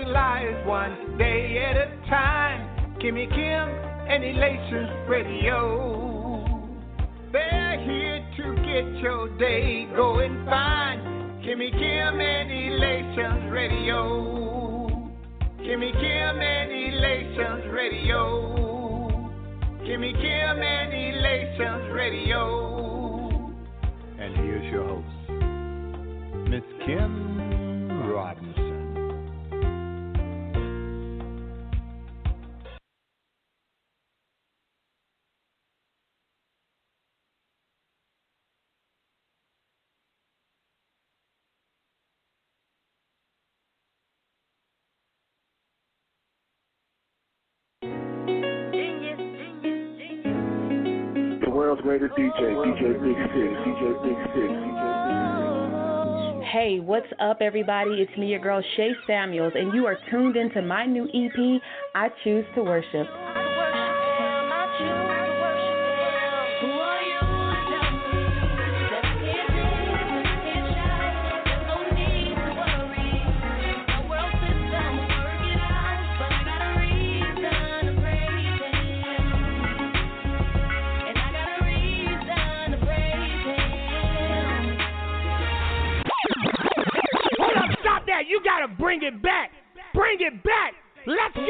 lives one day at a time. Kimmy Kim and Elations Radio. They're here to get your day going fine. Kimmy Kim and Elations Radio. Kimmy Kim and Elations Radio. Kimmy Kim and Elations Radio. And here's your host, Miss Kim Robinson. World's greatest DJ Big Six, DJ Big Six, DJ Big Six. Hey, what's up, everybody? It's me, your girl, Shay Samuels, and you are tuned into my new EP, I Choose to Worship. You gotta bring it back. Bring it back. Let's go.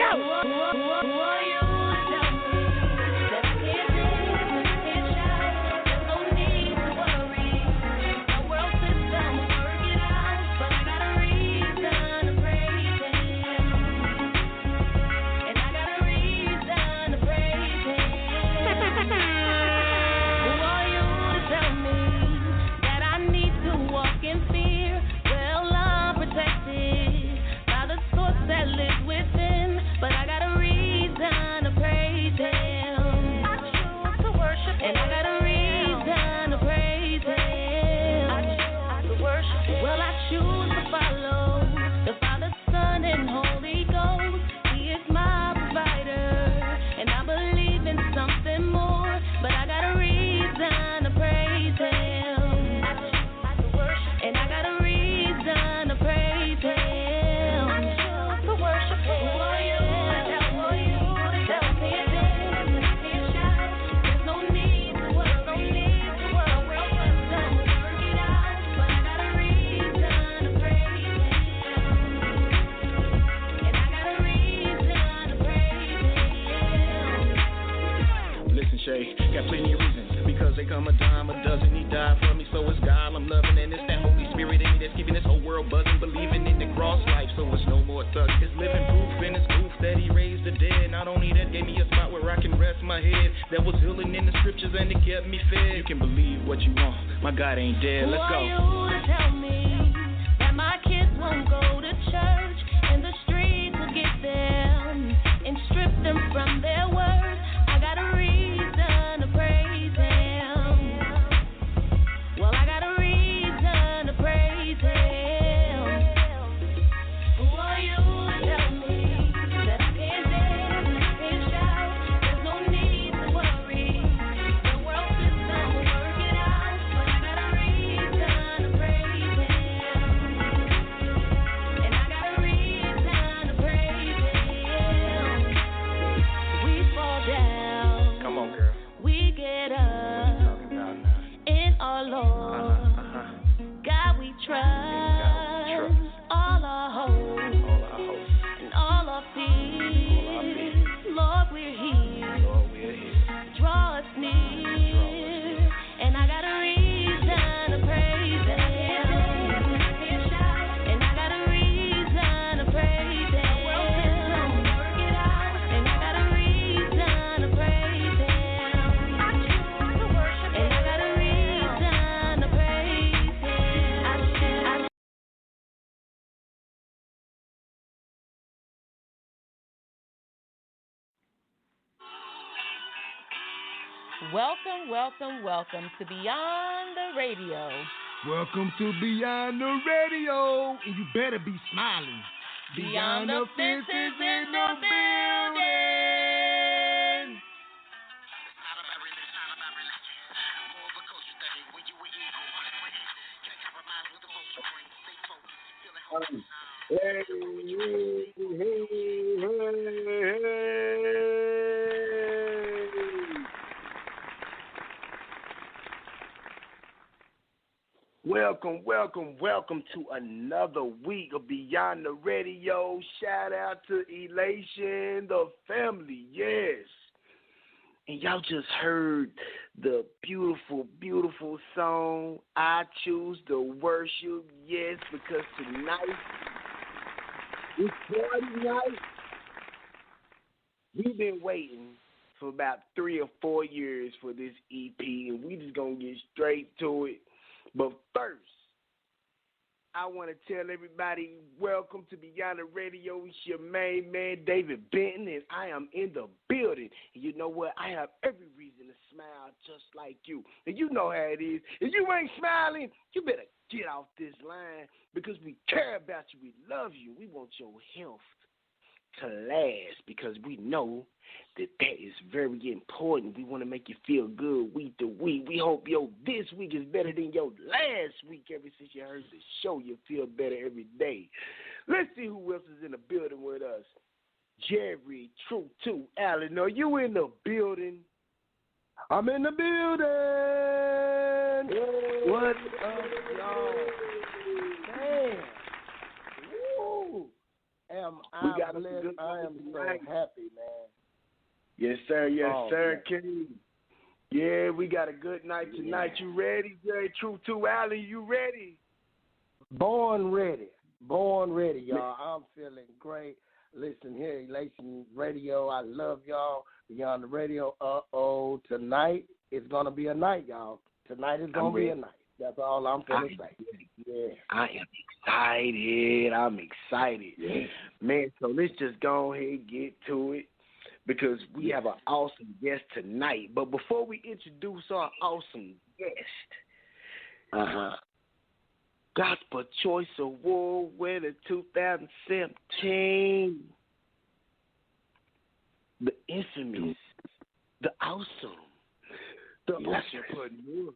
Got plenty of reasons, because they come a dime a dozen. He died for me, so it's God I'm loving. And it's that Holy Spirit in me that's keeping this whole world buzzing. Believing in the cross life, so it's no more thug. It's living proof and it's proof that he raised the dead. Not only that, gave me a spot where I can rest my head. That was healing in the scriptures and it kept me fed. You can believe what you want, my God ain't dead. Let's go. Who are you to tell me that my kids won't go to church and the streets will get them and strip them from their words? I got a reason to praise him. Well, I got a reason to praise him. Who are you to tell me that I can't dance, I can't shout? There's no need to worry. The world system will work it out, but I got a reason to praise him. And I got a reason to praise him. We fall down. Come on, girl. We get up in our Lord. God we trust. All our hope and all our fears. Lord, we're here. Draw us near. And I got a reason to praise him. And I got a reason to praise him. And I got a reason to praise him. And I got a reason to praise him. Welcome, welcome, welcome to Beyond the Radio. Welcome to Beyond the Radio. And you better be smiling. Beyond the fences in the building. Hey, welcome to another week of Beyond the Radio. Shout out to Elation, the family, yes. And y'all just heard the beautiful, beautiful song, I Choose to Worship, yes, because tonight, it's party night. We've been waiting for about 3 or 4 years for this EP, and we just going to get straight to it. But first, I want to tell everybody, welcome to Beyond the Radio. It's your main man, David Benton, and I am in the building. And you know what? I have every reason to smile just like you. And you know how it is. If you ain't smiling, you better get off this line because we care about you. We love you. We want your health to last because we know that is very important. We want to make you feel good week to week. We hope this week is better than your last week. Ever since you heard the show, you feel better every day. Let's see who else is in the building with us. Jerry, Truto, Allen, are you in the building? I'm in the building. Yeah. What's up, y'all? Man. Woo. I am so happy, man. Yes, sir. Yes, sir, King. Yeah, we got a good night tonight. You ready, Jerry? Truto, Allen, you ready? Born ready, y'all. I'm feeling great. Listen here, Elation Radio. I love y'all. Beyond the Radio. Tonight is gonna be a night, y'all. Tonight is gonna be a night. That's all I'm gonna say. Yeah. I am excited. Yeah. Man, so let's just go ahead and get to it because we have an awesome guest tonight. But before we introduce our awesome guest, Gospel Choice Award winner 2017, the infamous, the awesome, the entrepreneur.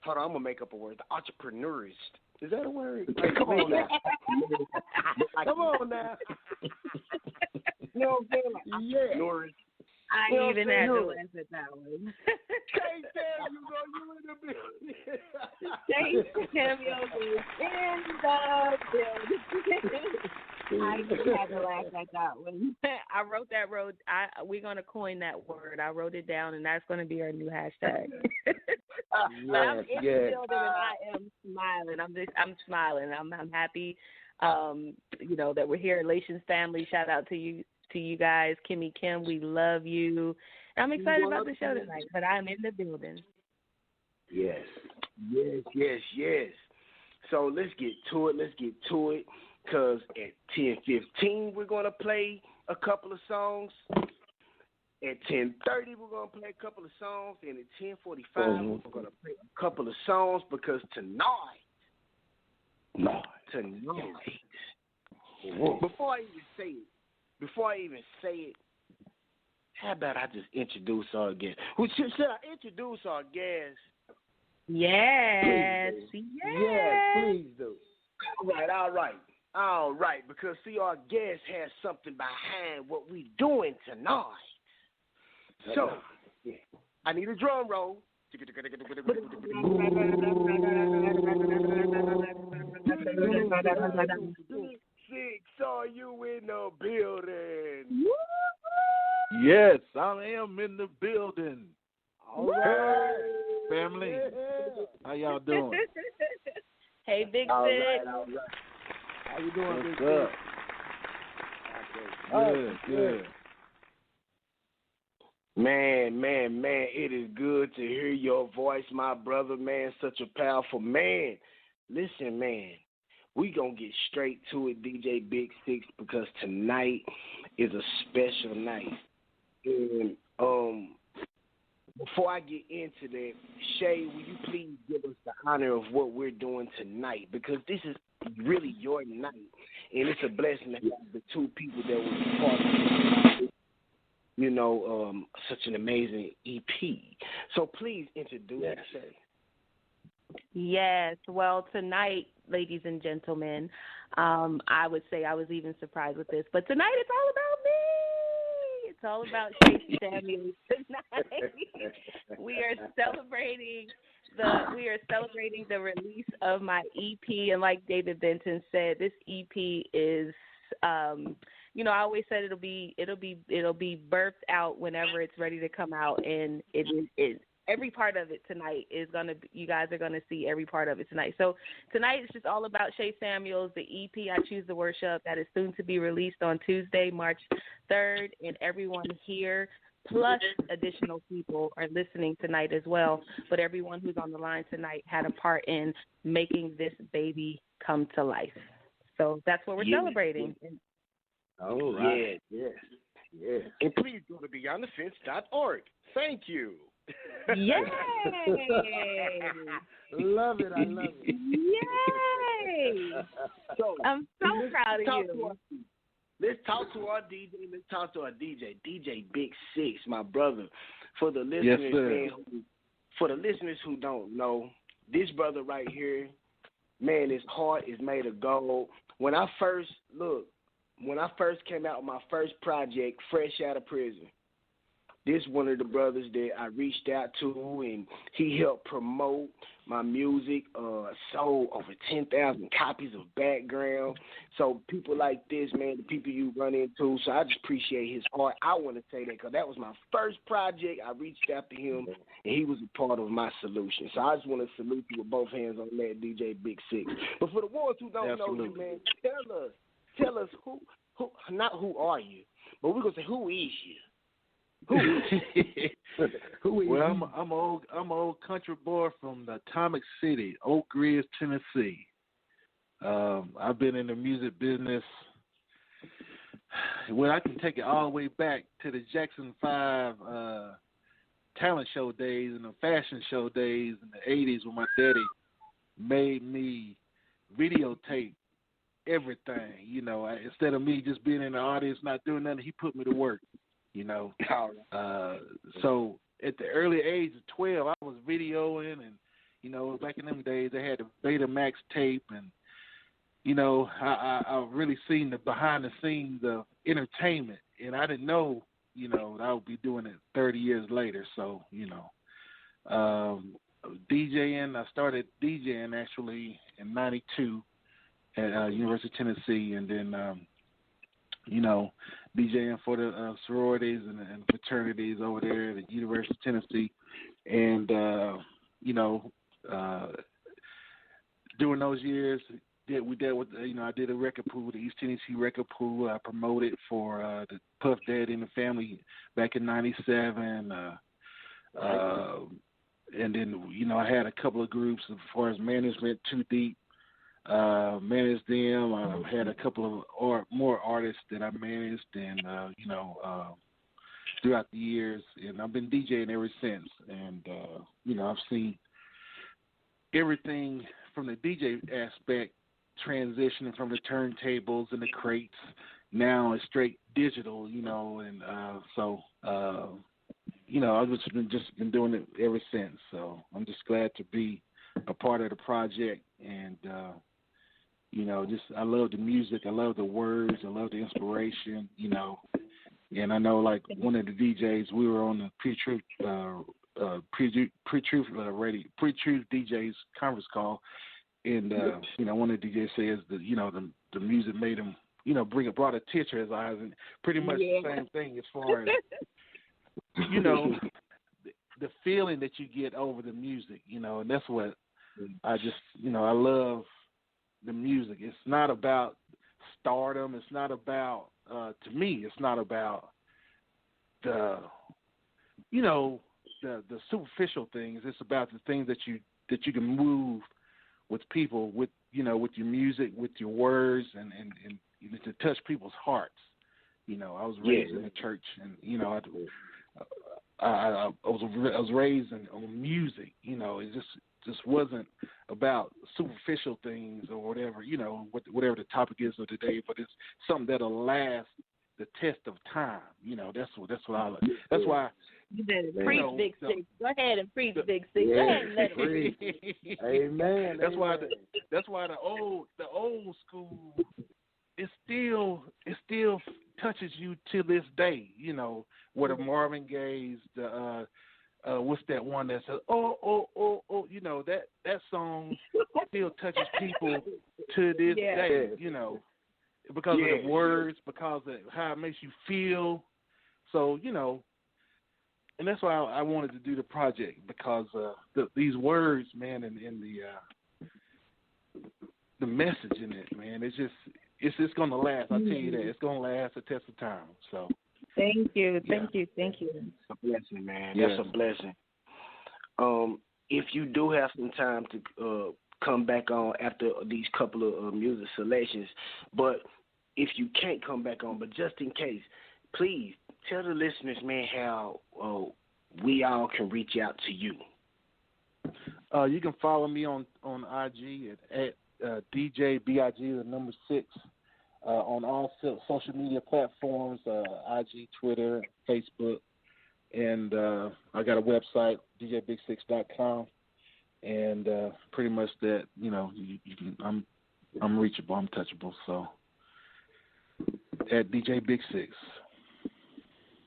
Hold on, I'm going to make up a word. The entrepreneurist. Is that a word? Like, come on now. Come on now. You know what I'm saying? Like, entrepreneurist. I even had to laugh at that one. Can't tell you, bro. You in the building. Shay Samuels is in the building. I just had to laugh at that one. I wrote that road. We're going to coin that word. I wrote it down, and that's going to be our new hashtag. I'm in the building, and I am smiling. I'm smiling. I'm happy, that we're here. Relations family, shout out to you guys. Kimmy Kim, we love you. And I'm excited about the show tonight, but I'm in the building. Yes. So let's get to it. Because at 10:15, we're going to play a couple of songs. At 10:30, we're going to play a couple of songs. And at 10:45, we're going to play a couple of songs because tonight, before I even say it, how about I just introduce our guest? Should I introduce our guest? Yes. Yes, please do. All right, because see, our guest has something behind what we doing tonight. So, I need a drum roll. 6, are you in the building? Yes, I am in the building. All right, family. How y'all doing? Hey, Big Sid. All right. How you doing, Big Sid? Good. Man, it is good to hear your voice, my brother, man. Such a powerful man. Listen, man, we going to get straight to it, DJ Big Six, because tonight is a special night. And before I get into that, Shay, will you please give us the honor of what we're doing tonight? Because this is really your night, and it's a blessing to have the two people that will be part of such an amazing EP. So please introduce Shay. Yes. Well, tonight, ladies and gentlemen, I would say I was even surprised with this, but tonight it's all about me. It's It's all about Shay Samuels tonight. We are celebrating the release of my EP, and like David Benton said, this EP is, I always said it'll be birthed out whenever it's ready to come out, and it every part of it tonight is you guys are gonna see every part of it tonight. So tonight is just all about Shay Samuels, the EP I Choose to Worship, that is soon to be released on Tuesday, March 3rd, and everyone here, plus additional people, are listening tonight as well. But everyone who's on the line tonight had a part in making this baby come to life. So that's what we're celebrating. All right. Yes. And please go to beyondthefence.org. Thank you. Yay! Love it. I love it. Yay! So, I'm so proud of you. Let's talk to our DJ. DJ Big Six, my brother. For the listeners, for the listeners who don't know, this brother right here, man, his heart is made of gold. When I first came out with my first project, fresh out of prison, this one of the brothers that I reached out to, and he helped promote my music, sold over 10,000 copies of Background. So people like this, man, the people you run into, so I just appreciate his heart. I want to say that because that was my first project. I reached out to him, and he was a part of my solution. So I just want to salute you with both hands on that, DJ Big Six. But for the ones who don't know you, man, tell us who, not who are you, but we're going to say who is you? Well, I'm an old country boy from the Atomic City, Oak Ridge, Tennessee. I've been in the music business. Well, I can take it all the way back to the Jackson 5 talent show days and the fashion show days in the 80s when my daddy made me videotape everything. Instead of me just being in the audience not doing nothing, he put me to work. So at the early age of 12, I was videoing, and back in them days they had the Betamax tape, and I really seen the behind the scenes of entertainment, and I didn't know that I would be doing it 30 years later. So DJing, I started DJing actually in '92 at University of Tennessee, and then DJing for the sororities and fraternities over there at the University of Tennessee. And, during those years, we dealt with, I did a record pool, the East Tennessee record pool. I promoted for the Puff Daddy and the Family back in '97. And then, I had a couple of groups as far as management, Too Deep. Managed them. I had a couple of more artists that I managed, and throughout the years, and I've been DJing ever since. And I've seen everything from the DJ aspect transitioning from the turntables and the crates. Now it's straight digital, and so I've just been doing it ever since. So I'm just glad to be a part of the project, and I love the music, I love the words, I love the inspiration, and I know like one of the DJs, we were on the pre-truth DJs conference call, and one of the DJs says that the music made him brought a tear to his eyes, and pretty much the same thing as far as the feeling that you get over the music, and that's what I just I love. The music. It's not about stardom. It's not about, to me, it's not about the superficial things. It's about the things that you can move with people, with with your music, with your words, and to touch people's hearts. I was raised in a church, and I was raised on music. It just wasn't about superficial things or whatever, whatever the topic is of the day, but it's something that'll last the test of time. That's what I like. That's why. You better preach, Big Six. Go ahead and preach, Big Six. Go ahead and let it. Amen. That's why the old school, it still touches you to this day. You know, where the Marvin Gaye's, the what's that one that says oh, you know, that song still touches people to this day. You know, because of the words, because of how it makes you feel. So, you know, and that's why I wanted to do the project, because these words, man, and the message in it, man, it's just gonna last. I tell you that, it's gonna last a test of time. So thank you. It's a blessing, man. That's a blessing. If you do have some time to come back on after these couple of music selections, but if you can't come back on, but just in case, please tell the listeners, man, how we all can reach out to you. You can follow me on IG at DJ BIG, the number 6, on all social media platforms, IG, Twitter, Facebook, and I got a website, djbig6.com, and pretty much that, you know, you can, I'm reachable, I'm touchable, so at DJ Big 6.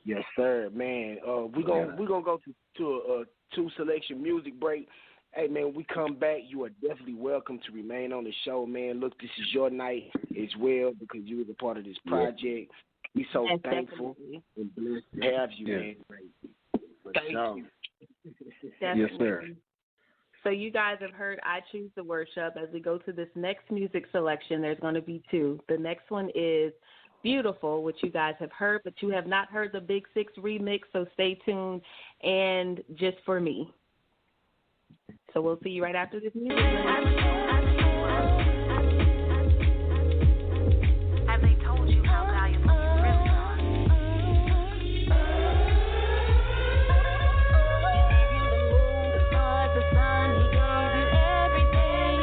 Yes, sir, man. We're gonna go to a 2 selection music break. Hey, man, when we come back, you are definitely welcome to remain on the show, man. Look, this is your night as well, because you was a part of this project. We so thankful and blessed to have you, man. Thank you. Definitely. Yes, sir. So you guys have heard I Choose to Worship. As we go to this next music selection, there's going to be 2. The next one is Beautiful, which you guys have heard, but you have not heard the Big 6 remix, so stay tuned, and Just For Me. So we'll see you right after this music. Have they told you how valuable you really are? He gave you the moon, the stars, the sun. He gave you everything.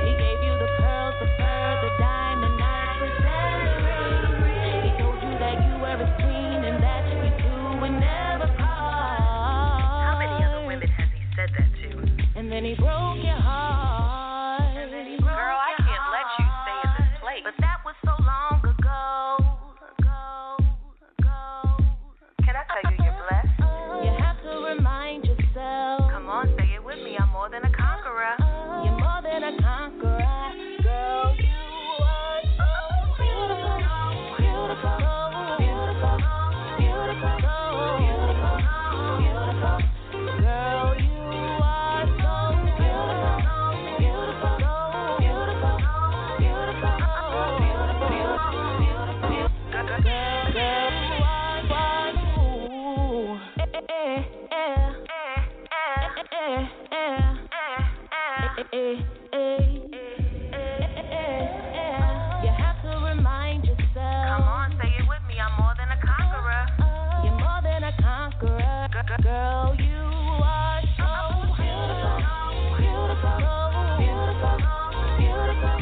He gave you the pearls, the fur, the diamond necklace, and the ring. He told you that you were his queen and that you two would never part. How many other women has he said that to? And then he broke your heart. Girl, I can't let you stay in this place. But that was so long ago. Can I tell you you're blessed? You have to remind yourself. Come on, say it with me. I'm more than a conqueror. You're more than a conqueror. Girl, you are so beautiful. Beautiful. Beautiful. Beautiful. Beautiful. Beautiful. Girl, you are so beautiful. Beautiful. Beautiful. Beautiful. You have to remind yourself. Come on, say it with me. I'm more than a conqueror. You're more than a conqueror. Girl, you are so beautiful. Beautiful. Beautiful. Beautiful.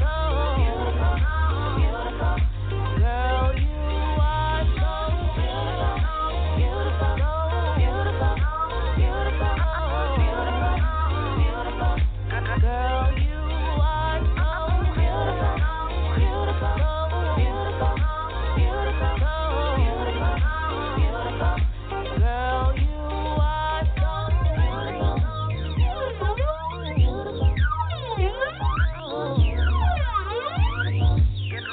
Beautiful. Beautiful. Girl, you are so beautiful. Beautiful. Beautiful. Beautiful. Beautiful. Beautiful. Girl, you are so beautiful. Beautiful. Beautiful. Beautiful. Beautiful. Beautiful. Girl, you are so beautiful. Beautiful. Beautiful.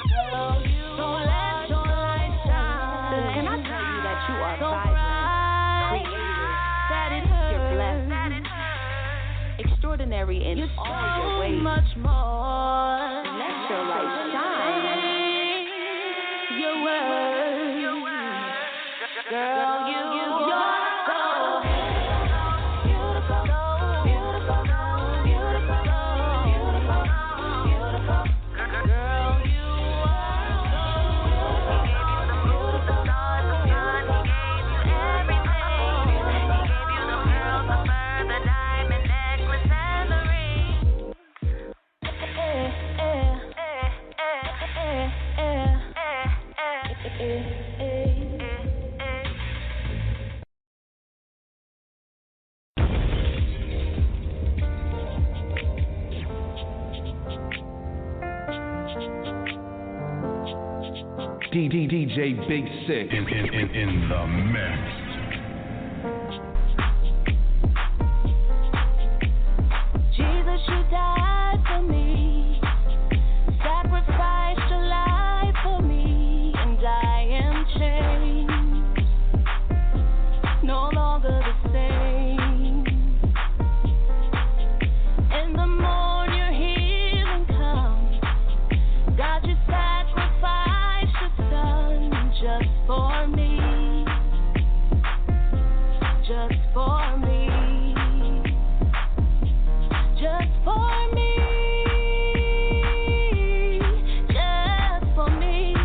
Girl, you so let your light shine. Can I tell you that you are so vibrant, creative, that it hurts, you're blessed, that it hurts, extraordinary in you're all so your ways, much more. Let your light shine. Your words, girl, you're so beautiful, beautiful, beautiful, beautiful, beautiful. Girl, you are so beautiful. He gave you the moon, the stars, the sun. He gave you everything. He gave you the pearls, the fur, the diamond necklace, and the ring. DJ Big Six in the mix. Jesus, you died for me, sacrificed your life for me, and I am changed, no longer the same. In the morn your healing comes, God, you sacrificed your son just for me, just for me. Just for me, just for me.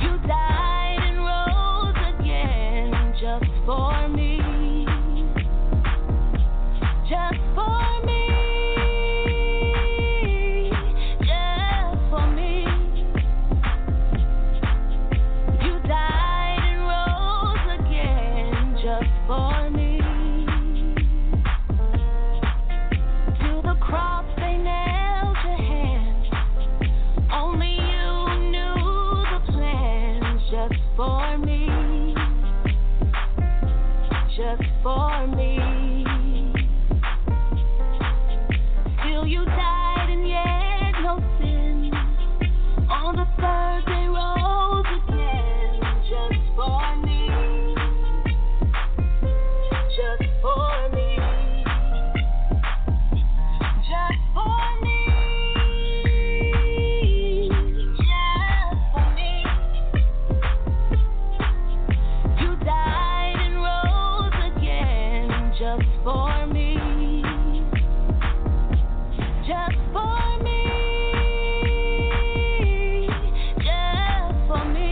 You died and rose again just for me, just for me, just for me. You died and rose again just for me. Cross they nailed your hands. Only you knew the plans. Just for me, just for me. Still you died and yet no sin. On the third day rose again. Just for me, just for me. Just for me, just for me. You died and rose again just for me, just for me, just for me.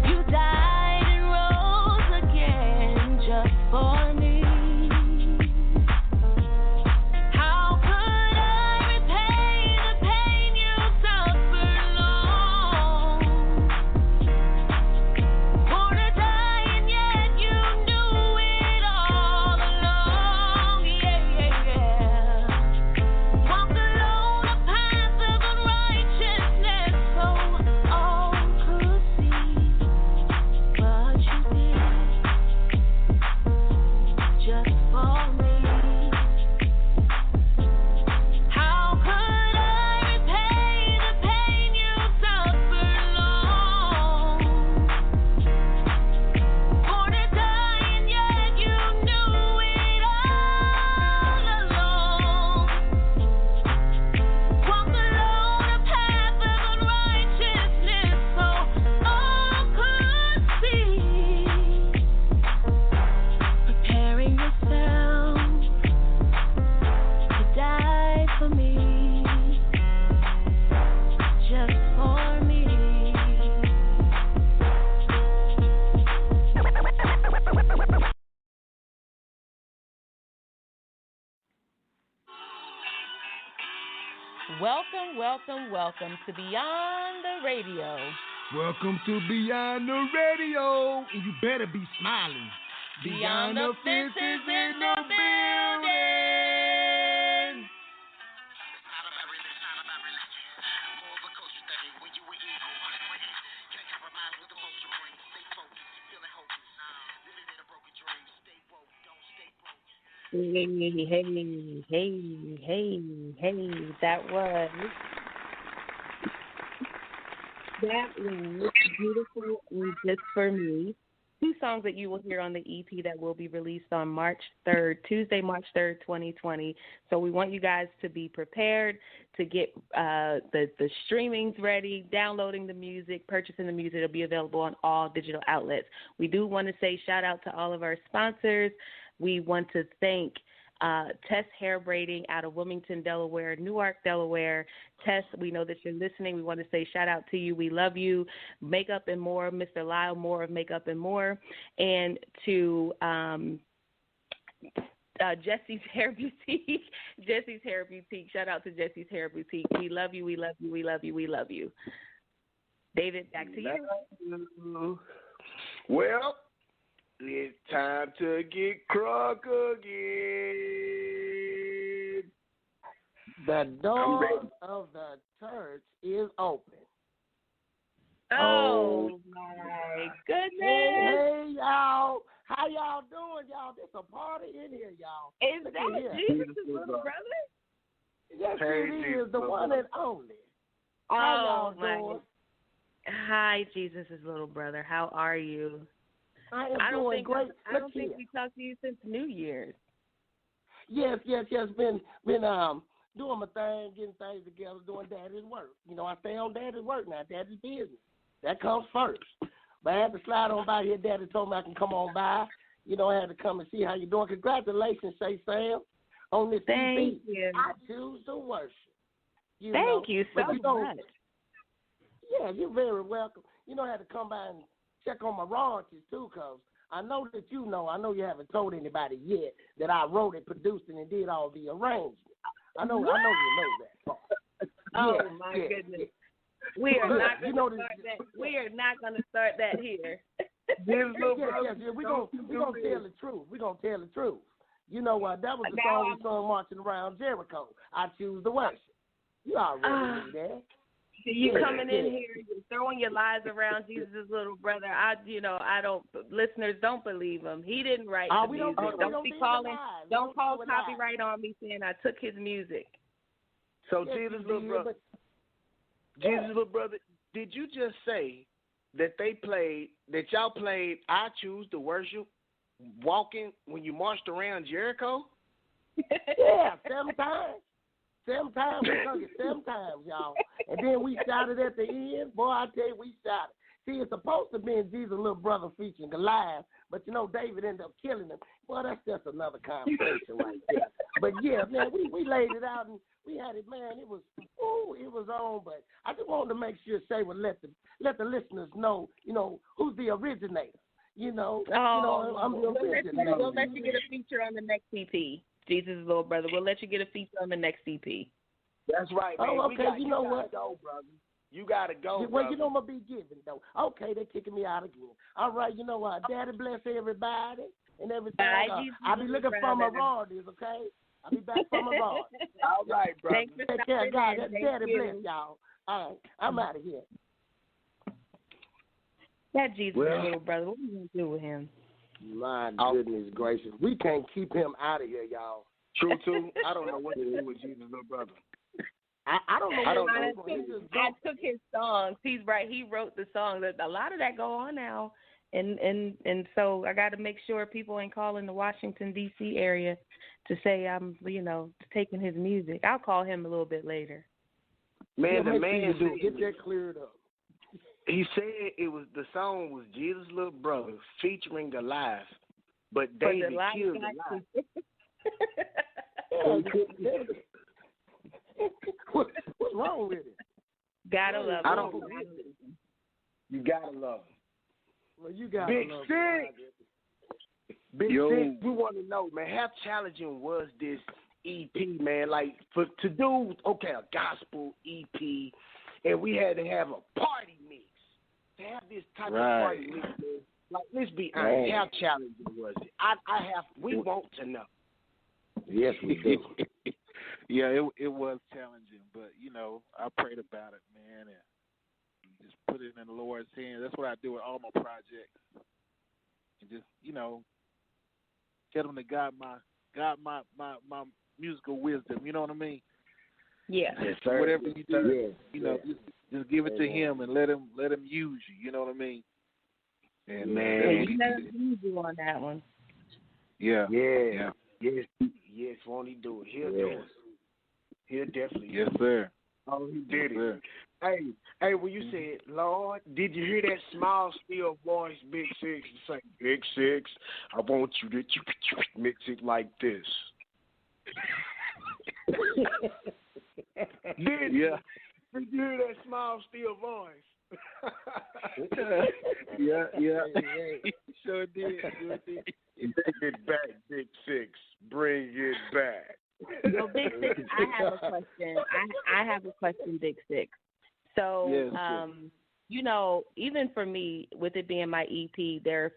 You died and rose again just for me. Welcome to Beyond the Radio. Welcome to Beyond the Radio. And you better be smiling. Beyond the fences in the building. Hey, that was beautiful and just for me. Two songs that you will hear on the EP that will be released on March 3rd, Tuesday, March 3rd, 2020. So we want you guys to be prepared to get the streamings ready, downloading the music, purchasing the music. It'll be available on all digital outlets. We do want to say shout out to all of our sponsors. We want to thank Tess Hair Braiding out of Wilmington, Delaware, Newark, Delaware. Tess, we know that you're listening. We want to say shout out to you. We love you. Makeup and More, Mr. Lyle Moore of Makeup and More. And to Jesse's Hair Boutique. Jesse's Hair Boutique. Shout out to Jesse's Hair Boutique. We love you. We love you. We love you. We love you. David, back to you. Well, it's time to get crunk again. The door of the church is open. Oh my goodness! Hey, y'all. How y'all doing, y'all? There's a party in here, y'all. Is that Jesus' little brother? Yes, it is. The one and only. Oh, how y'all doing? Hi, Jesus' little brother. How are you? I am doing great. I don't think we talked to you since New Year's. Yes. Been doing my thing, getting things together, doing daddy's work. You know, I stay on daddy's work now. Daddy's business. That comes first. But I had to slide on by here. Daddy told me I can come on by. You know, I had to come and see how you're doing. Congratulations, Shay Sam, on this Thank TV. you. I choose to worship. Thank you so much. Yeah, you're very welcome. You know, I had to come by and check on my royalties, too, because I know that you know you haven't told anybody yet that I wrote it, produced it, and did all the arrangements. I know you know that part. Oh, my goodness. We are not going to start that. We are not going to start that here. Yes. We're going to tell the truth. We're going to tell the truth. You know what? That was the song we sung marching around Jericho. I choose to worship. You already knew that. You coming in here, you're throwing your lies around Jesus' little brother. Listeners don't believe him. He didn't write the music. Don't call copyright on me saying I took his music. So Jesus' little brother, did you just say that y'all played I Choose to Worship walking when you marched around Jericho? Yeah, 7 times. 7 times, we sung it 7 times, y'all. And then we shouted at the end. Boy, I tell you, we shouted. See, it's supposed to be Jesus' little brother featuring Goliath, but you know, David ended up killing him. Well, that's just another conversation right there. But yeah, man, we laid it out and we had it, man. It was on. But I just wanted to make sure Shay would let the listeners know, you know, who's the originator. I'm the originator. We'll let you get a feature on the next EP. Jesus' little brother. We'll let you get a feature on the next EP. That's right, man. Oh, okay. You know what? Go, brother. You gotta go. Well, brother. You know I'm gonna be giving though. Okay, they're kicking me out again. All right, you know what? Daddy bless everybody and everything. I'll be looking for my royalties. Okay, I'll be back for my royalties. All right, brother. Take care, God. Daddy bless y'all. All right, I'm out of here. That Jesus' little brother. What are we gonna do with him? My goodness gracious. We can't keep him out of here, y'all. Truto, I don't know what to do with Jesus' little brother. I don't know. I took his songs. He's right. He wrote the songs. A lot of that go on now. And so I got to make sure people ain't calling the Washington, D.C. area to say I'm, taking his music. I'll call him a little bit later. Man, the man said, get that cleared up. He said the song was Jesus' little brother featuring Goliath, but David killed Goliath. What's wrong with it? Gotta love him. You gotta love him. Well, you gotta Big love Six. Big Six, we want to know, man, how challenging was this EP, man? Like, to do, a gospel EP, and we had to have a party mix. To have this type of party mix, man, like, let's be honest, how challenging was it? We want to know. Yes, we do. Yeah, it was challenging, but, I prayed about it, man, and just put it in the Lord's hands. That's what I do with all my projects. And just, tell them to God my musical wisdom, you know what I mean? Yeah. Yes, sir. Whatever you do, yes. just give it to him and let him use you, you know what I mean? And man, you do on that one. Yeah. Yes, won't he do it? He'll do it. He'll definitely do it. Yes, sir. Oh, he did it. Sir. Hey, when you said, Lord, did you hear that small, still voice, Big Six? It's like, Big Six, I want you to mix it like this. Did you hear that small, still voice? Yeah. Sure did. Bring it back, Big Six. Bring it back. No, Big Six, I have a question. I have a question, Big Six. So, yes, even for me, with it being my EP, there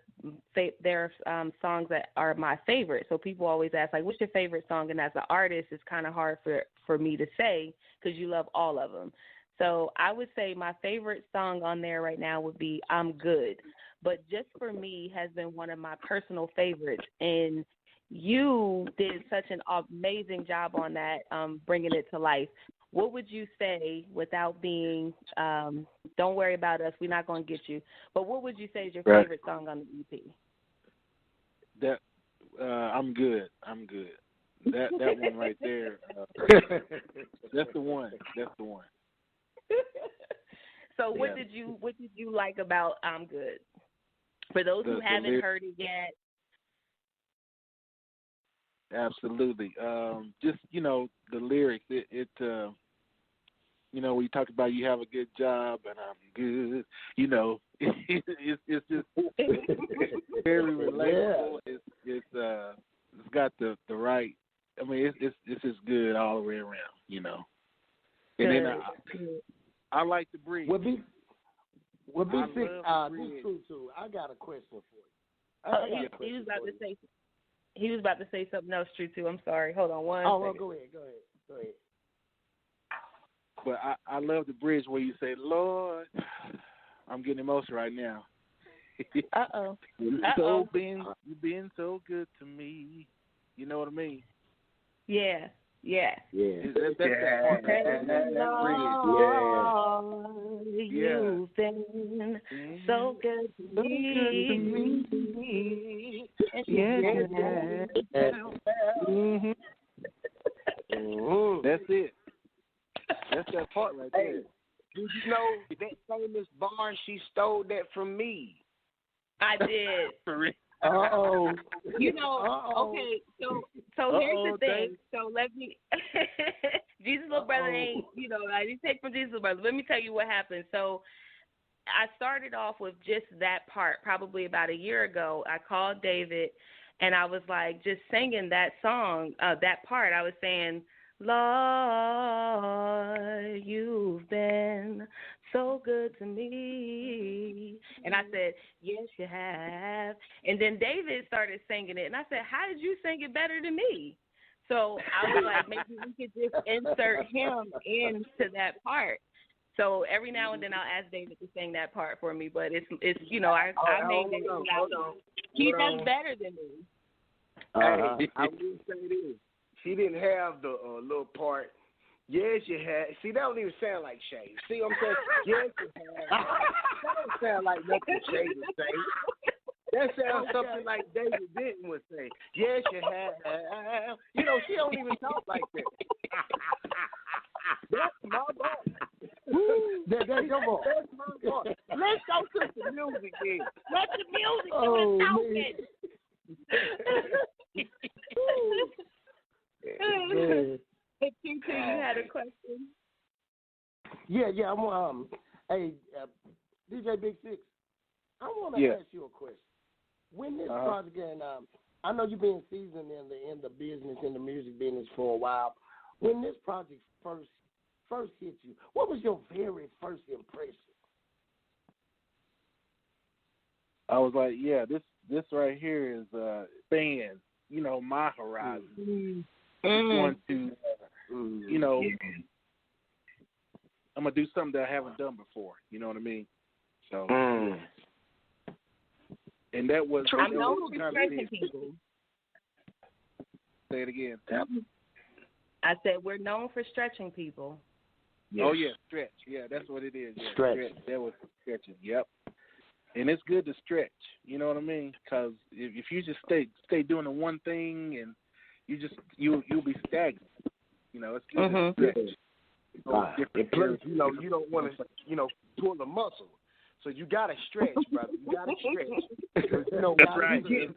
are songs that are my favorite. So people always ask, like, what's your favorite song? And as an artist, it's kind of hard for me to say because you love all of them. So I would say my favorite song on there right now would be I'm Good. But Just For Me has been one of my personal favorites. And you did such an amazing job on that, bringing it to life. What would you say without being, don't worry about us, we're not going to get you, but what would you say is your favorite song on the EP? That I'm Good. That one right there. That's the one. So what did you like about I'm Good? For those who haven't heard it yet. Absolutely. Just, the lyrics, it when you talk about you have a good job and I'm good, it's just very relatable. Yeah. It's got the right, I mean, it's just good all the way around, And then I like the bridge. Would be sick. This Truto, I got a question for you. He was about to say something else, Truto. I'm sorry. Hold on one second. Well, go ahead. But I love the bridge where you say, Lord, I'm getting emotional right now. Uh-oh. You've been so good to me. You know what I mean? Yeah. That's that part. You've been so good to me. That's it. That's that part right there. Did you know that famous bar, she stole that from me? I did. Uh-oh. Okay, so here's the thing. So let me, Jesus' little brother ain't, I didn't take from Jesus' little brother. Let me tell you what happened. So I started off with just that part probably about a year ago. I called David, and I was like just singing that song, that part. I was saying, Lord, you've been so good to me. And I said, yes, you have. And then David started singing it. And I said, how did you sing it better than me? So I was like, maybe we could just insert him into that part. So every now and then I'll ask David to sing that part for me. But it's I made it. He does better than me. Hey, I will say this. She didn't have the little part. Yes, you had. See, that don't even sound like Shay. See what I'm saying? Yes, you had. That don't sound like nothing Shay would say. That sounds something like David Benton would say. Yes, you have. She don't even talk like that. That's my boy. That's your boy. That's my boy. Let's go to the music then. Let the music do the talking. Hey, Truto, you had a question? Yeah. Hey, DJ Big Six, I want to ask you a question. When this project, and I know you've been seasoned in the business, in the music business for a while. When this project first hit you, what was your very first impression? I was like, this right here is expand, my horizon. Want to, I'm gonna do something that I haven't done before. You know what I mean? So, and that was. I'm known for stretching people. Say it again. I said we're known for stretching people. Yes. Oh yeah, stretch. Yeah, that's what it is. Yeah, stretch. That was stretching. Yep. And it's good to stretch. You know what I mean? Because if you just stay doing the one thing and you'll be stagnant. It's good to stretch. And plus, you don't want to, pull a muscle. So you got to stretch, brother. You got to stretch. That's right. You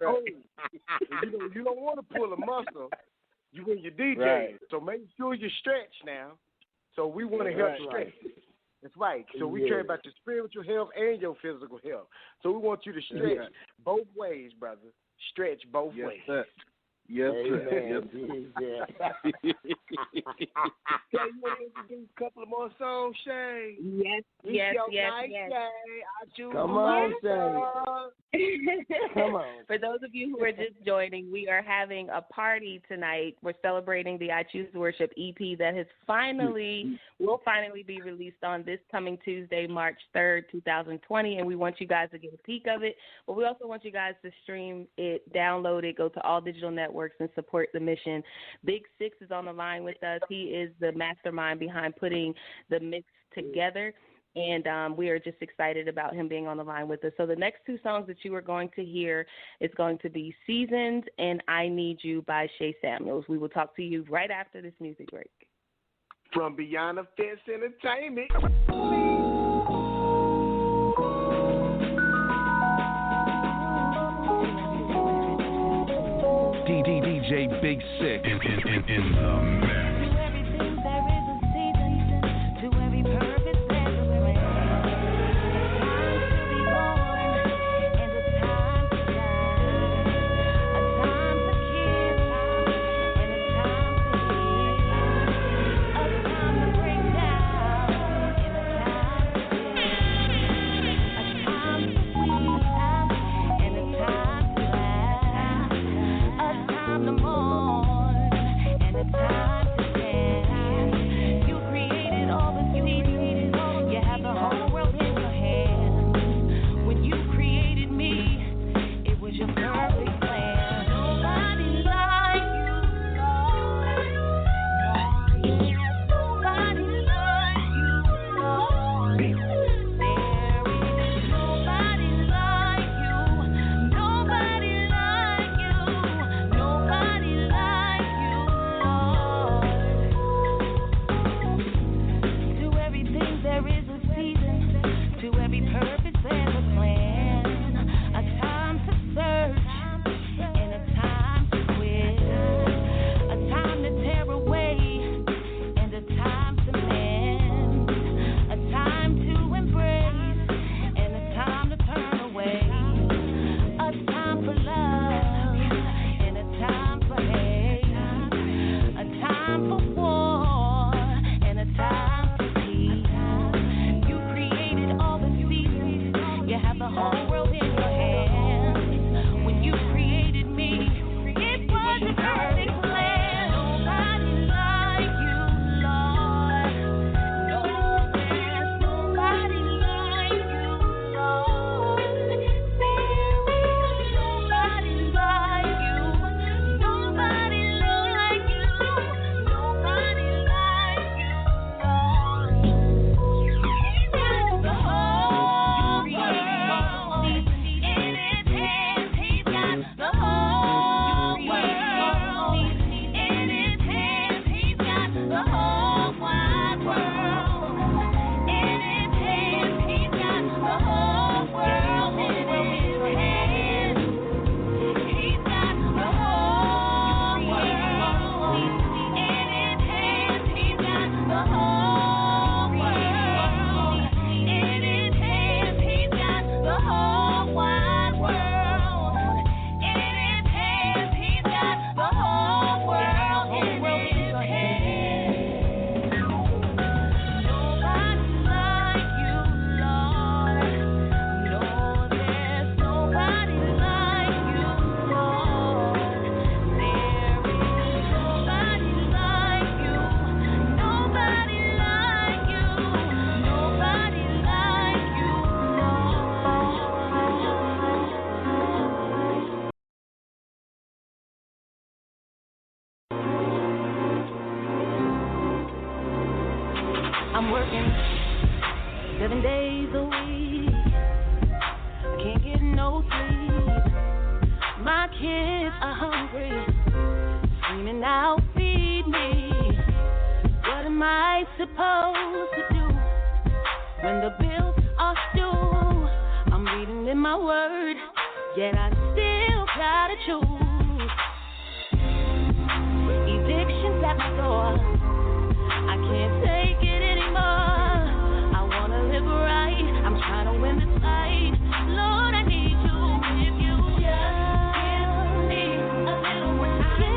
don't want to pull a muscle. You when you're DJing. Right. So make sure you stretch now. So we want to help stretch. That's right. So we care about your spiritual health and your physical health. So we want you to stretch both ways, brother. Stretch both ways. Sir. Yes, sir. Amen. Yes, Shay, you want to introduce a couple of more songs, Shay? Yes. Shay. I choose Come on, Shay. Come on. For those of you who are just joining, we are having a party tonight. We're celebrating the I Choose Worship EP that will finally be released on this coming Tuesday, March 3rd, 2020, and we want you guys to get a peek of it. But we also want you guys to stream it, download it, go to all digital networks and support the mission. Big Six is on the line with us. He is the mastermind behind putting the mix together. And we are just excited about him being on the line with us. So the next two songs that you are going to hear is going to be Seasons and I Need You by Shay Samuels. We will talk to you right after this music break. From Beyondthe Entertainment. DJ Big Sick in the mix. I'm working 7 days a week. I can't get no sleep. My kids are hungry, screaming out, feed me. What am I supposed to do when the bills are due? I'm reading in my word, yet I still gotta choose. Evictions at my door, I can't take it anymore. I wanna live right, I'm trying to win this fight. Lord, I need you. If you just give me a little more time.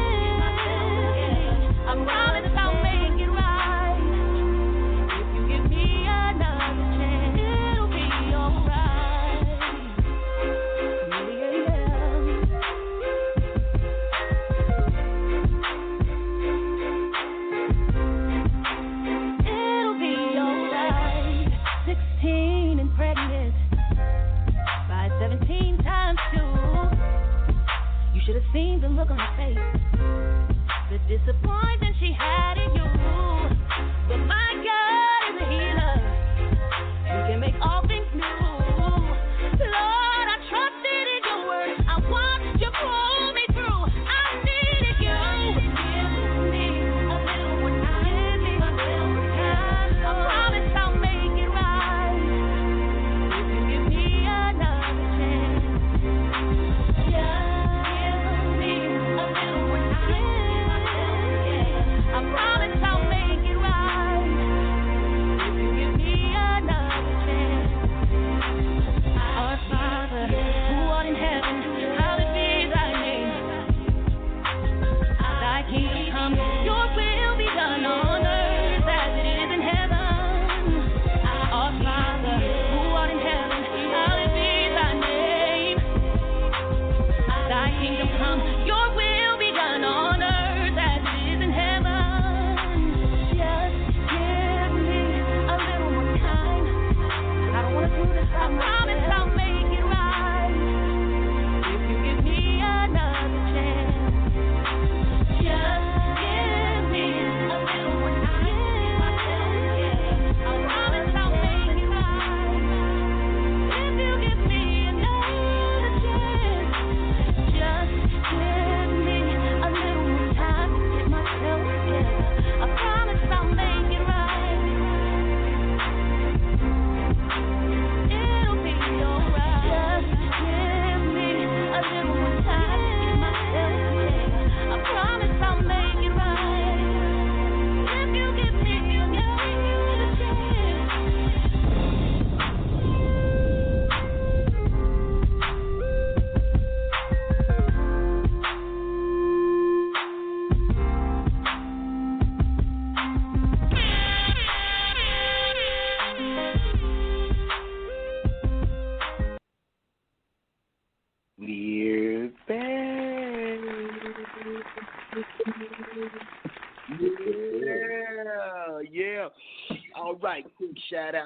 right,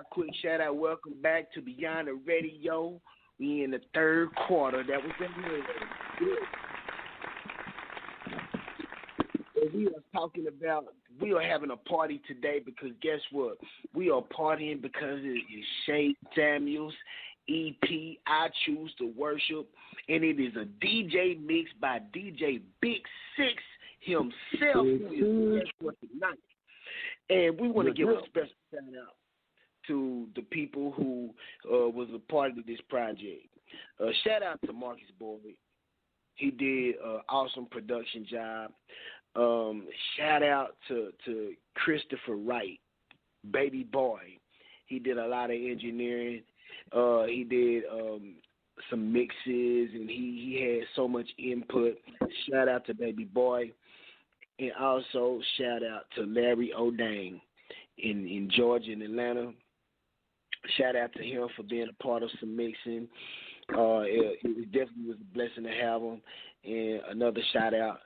quick shout out. Welcome back to Beyond the Radio. We in the third quarter. That was amazing. We are talking about, we are having a party today because guess what? We are partying because it is Shay Samuels' EP, I Choose to Worship, and it is a DJ mix by DJ Big Six himself who is guest for tonight. And we want to give a special shout out to the people who was a part of this project. Shout out to Marcus Boyd. He did an awesome production job. Shout out to Christopher Wright, Baby Boy. He did a lot of engineering. He did some mixes, and he had so much input. Shout out to Baby Boy. And also shout out to Larry O'Dang in Georgia and Atlanta. Shout out to him for being a part of some mixing. It definitely was a blessing to have him. And another shout out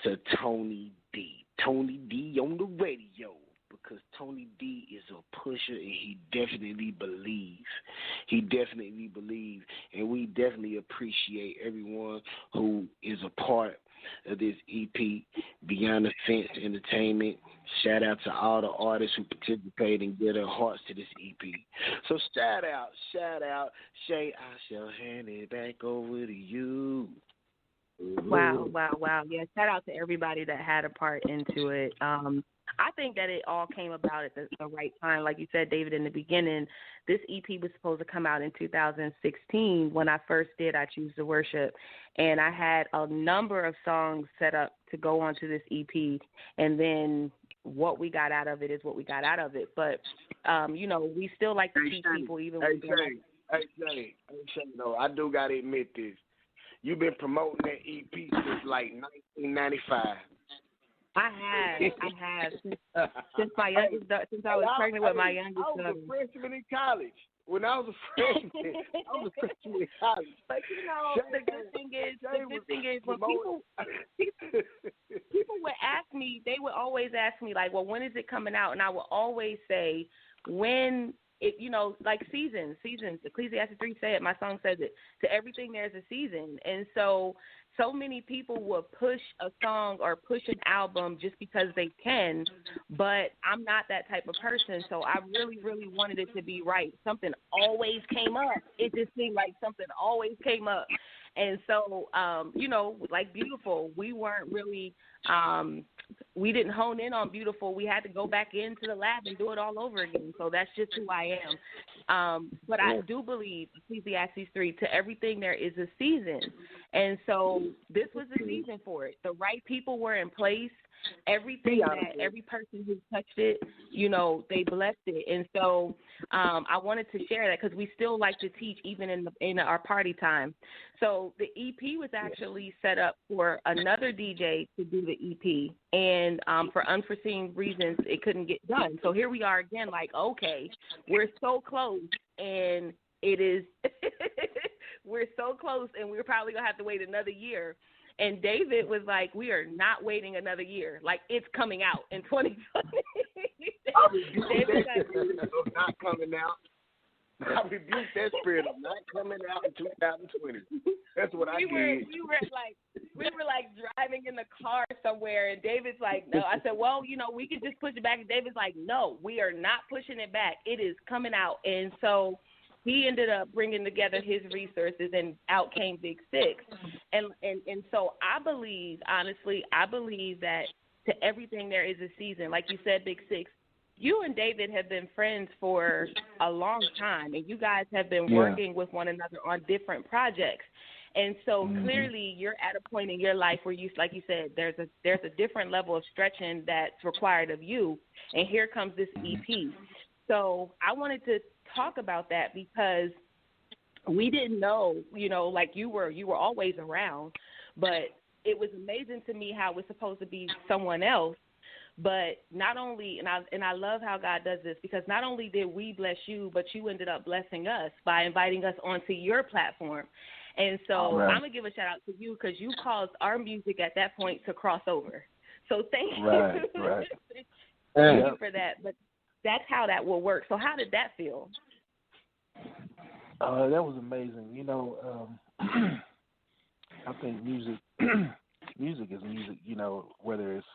to Tony D. Tony D on the radio, because Tony D is a pusher and he definitely believes. And we definitely appreciate everyone who is a part of this EP, Beyond the Fence Entertainment. Shout out to all the artists who participate and give their hearts to this EP. So shout out, Shay, I shall hand it back over to you. Wow. Yeah, shout out to everybody that had a part into it. I think that it all came about at the right time. Like you said, David, in the beginning, this EP was supposed to come out in 2016 when I first did I Choose to Worship. And I had a number of songs set up to go onto this EP. And then what we got out of it is what we got out of it. But, we still like to teach people even when Shay, no, I do got to admit this. You've been promoting that EP since like 1995. I have since my youngest, since I was pregnant with my youngest son. I was a freshman in college. When I was a freshman, in college. But the good thing is when people would ask me, they would always ask me like, well, when is it coming out? And I would always say when. Like seasons. Ecclesiastes 3 say it. My song says it. To everything there's a season. And so many people will push a song or push an album just because they can, but I'm not that type of person. So I really, really wanted it to be right. Something always came up. It just seemed like something always came up. And so, like Beautiful, we weren't really we didn't hone in on Beautiful. We had to go back into the lab and do it all over again. So that's just who I am. But I do believe, Ecclesiastes 3, to everything there is a season. And so this was the season for it. The right people were in place. Everything that every person who touched it, they blessed it. And so I wanted to share that because we still like to teach even in our party time. So the EP was actually set up for another DJ to do the EP. And for unforeseen reasons, it couldn't get done. So here we are again, like, okay, we're so close. And it is, we're so close, and we're probably going to have to wait another year. And David was like, we are not waiting another year. Like, it's coming out in 2020. David's like, not coming out. I rebuke that spirit of not coming out in 2020. That's what I did. We were driving in the car somewhere, and David's like, no. I said, well, we could just push it back. And David's like, no, we are not pushing it back. It is coming out. And so he ended up bringing together his resources, and out came Big Six. And so I believe, honestly, that to everything there is a season. Like you said, Big Six, you and David have been friends for a long time, and you guys have been working with one another on different projects. And so clearly you're at a point in your life where you, like you said, there's a different level of stretching that's required of you. And here comes this EP. So I wanted to talk about that because we didn't know, like you were always around, but it was amazing to me how it was supposed to be someone else. But not only, and I love how God does this, because not only did we bless you, but you ended up blessing us by inviting us onto your platform. And so I'm going to give a shout out to you because you caused our music at that point to cross over. So thank you. Right. Thank you for that. that's how that will work. So how did that feel? That was amazing. You know, I think music is music, you know, whether it's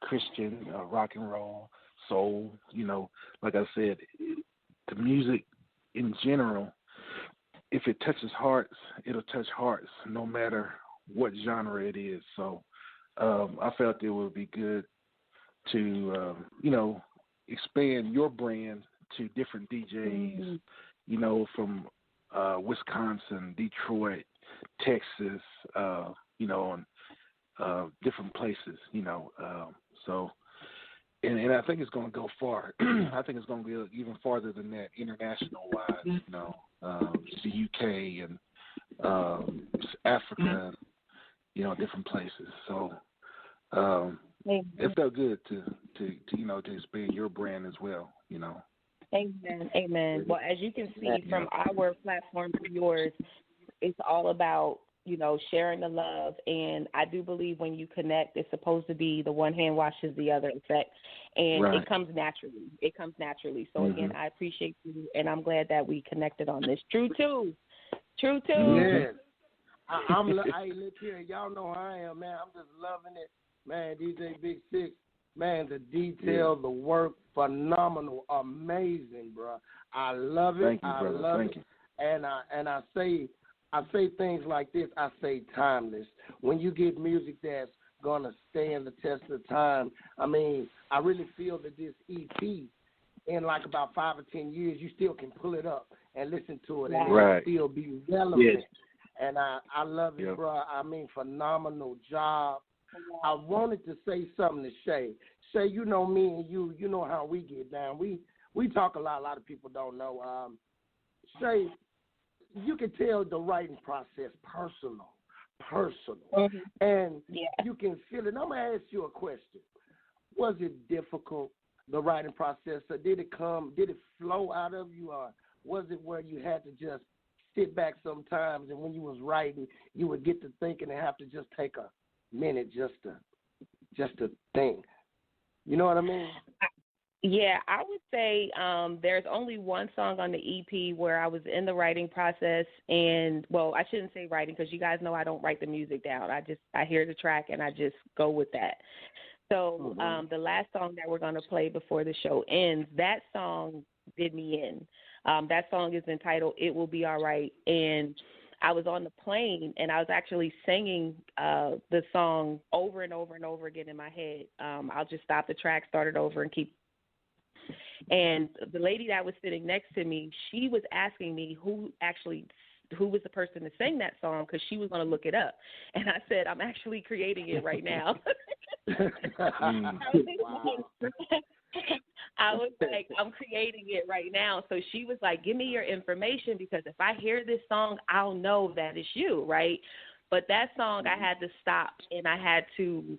Christian, rock and roll, soul, you know, like I said, the music in general, if it touches hearts, it'll touch hearts no matter what genre it is. So I felt it would be good to, you know, expand your brand to different DJs, you know, from Wisconsin, Detroit, Texas, you know, and different places, you know. So, and I think it's going to go far. I think it's going to go even farther than that, international-wise, you know, the UK and Africa, you know, different places. So it felt good to you know, to expand your brand as well, you know. Amen. Amen. Well, as you can see from our platform to yours, it's all about, you know, sharing the love. And I do believe when you connect, it's supposed to be the one hand washes the other effect. And it comes naturally. It comes naturally. So, again, I appreciate you, and I'm glad that we connected on this. Truto. Yes. Hey, look here. Y'all know how I am, man. I'm just loving it. Man, DJ Big Six, man, the detail, the work, phenomenal, amazing, bro. I love it. Thank you, brother. I love Thank it. you. And I say things like this. I say timeless. When you get music that's gonna stand the test of time, I mean, I really feel that this EP, in like about 5 or 10 years, you still can pull it up and listen to it, and it'll still be relevant. Yes. And I love it, bro. I mean, phenomenal job. I wanted to say something to Shay. Shay, you know me and you know how we get down. We talk a lot. A lot of people don't know. Shay, you can tell the writing process personal. And you can feel it. I'm going to ask you a question. Was it difficult, the writing process, or did it flow out of you, or was it where you had to just sit back sometimes, and when you was writing, you would get to thinking and have to just take a minute just to think? You know what I mean? Yeah, I would say there's only one song on the EP where I was in the writing process, and, well, I shouldn't say writing because you guys know I don't write the music down. I hear the track and I just go with that. So the last song that we're going to play before the show ends, that song did me in. That song is entitled "It Will Be All Right," and I was on the plane, and I was actually singing the song over and over and over again in my head. I'll just stop the track, start it over, and keep. And the lady that was sitting next to me, she was asking me who was the person to sing that song, because she was going to look it up. And I said, I'm actually creating it right now. I was like, I'm creating it right now. So she was like, give me your information, because if I hear this song, I'll know that it's you, right? But that song, I had to stop, and I had to,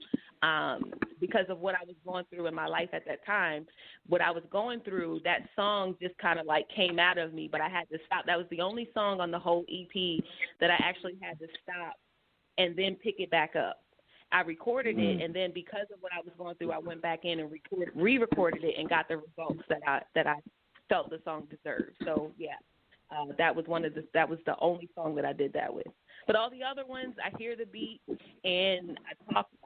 because of what I was going through in my life at that time, what I was going through, that song just kind of like came out of me, but I had to stop. That was the only song on the whole EP that I actually had to stop and then pick it back up. I recorded it, and then because of what I was going through, I went back in and re-recorded it and got the results that I felt the song deserved. So yeah, that was the only song that I did that with. But all the other ones, I hear the beat and